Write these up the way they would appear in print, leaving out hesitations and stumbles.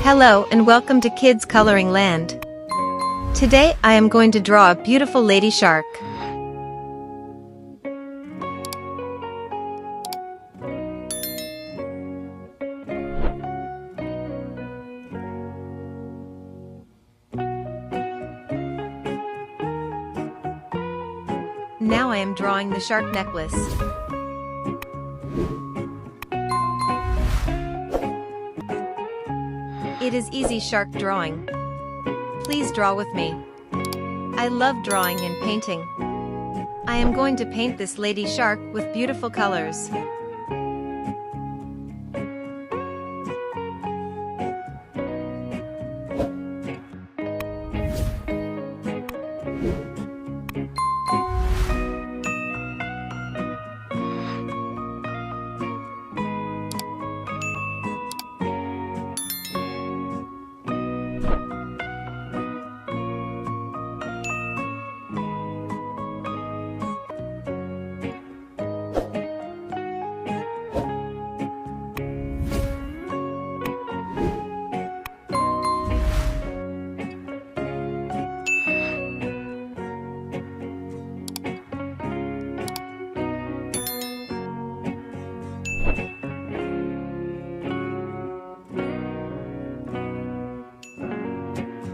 Hello and welcome to Kids Coloring Land. Today I am going to draw a beautiful lady shark. Now I am drawing the shark necklace. It is easy shark drawing. Please draw with me. I love drawing and painting. I am going to paint this lady shark with beautiful colors.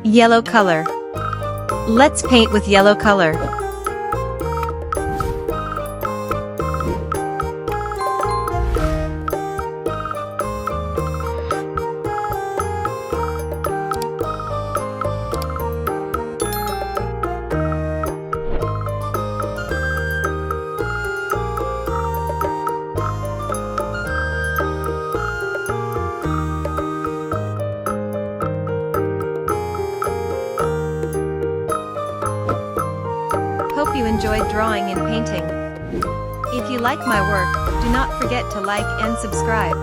Yellow color. Let's paint with yellow color. Hope you enjoyed drawing and painting. If you like my work, do not forget to like and subscribe.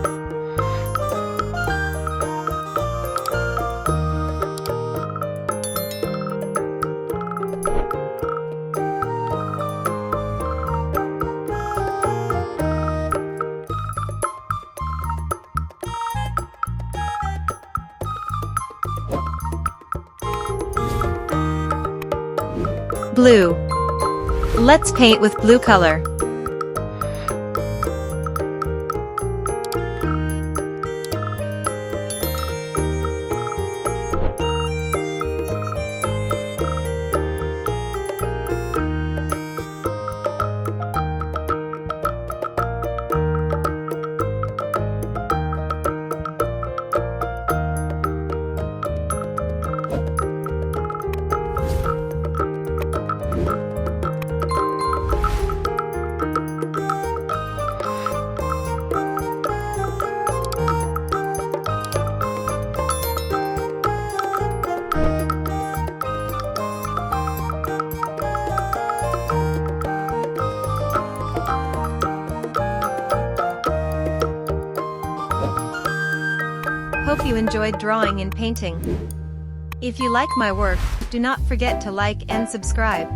Blue. Let's paint with blue color. Hope you enjoyed drawing and painting. If you like my work, do not forget to like and subscribe.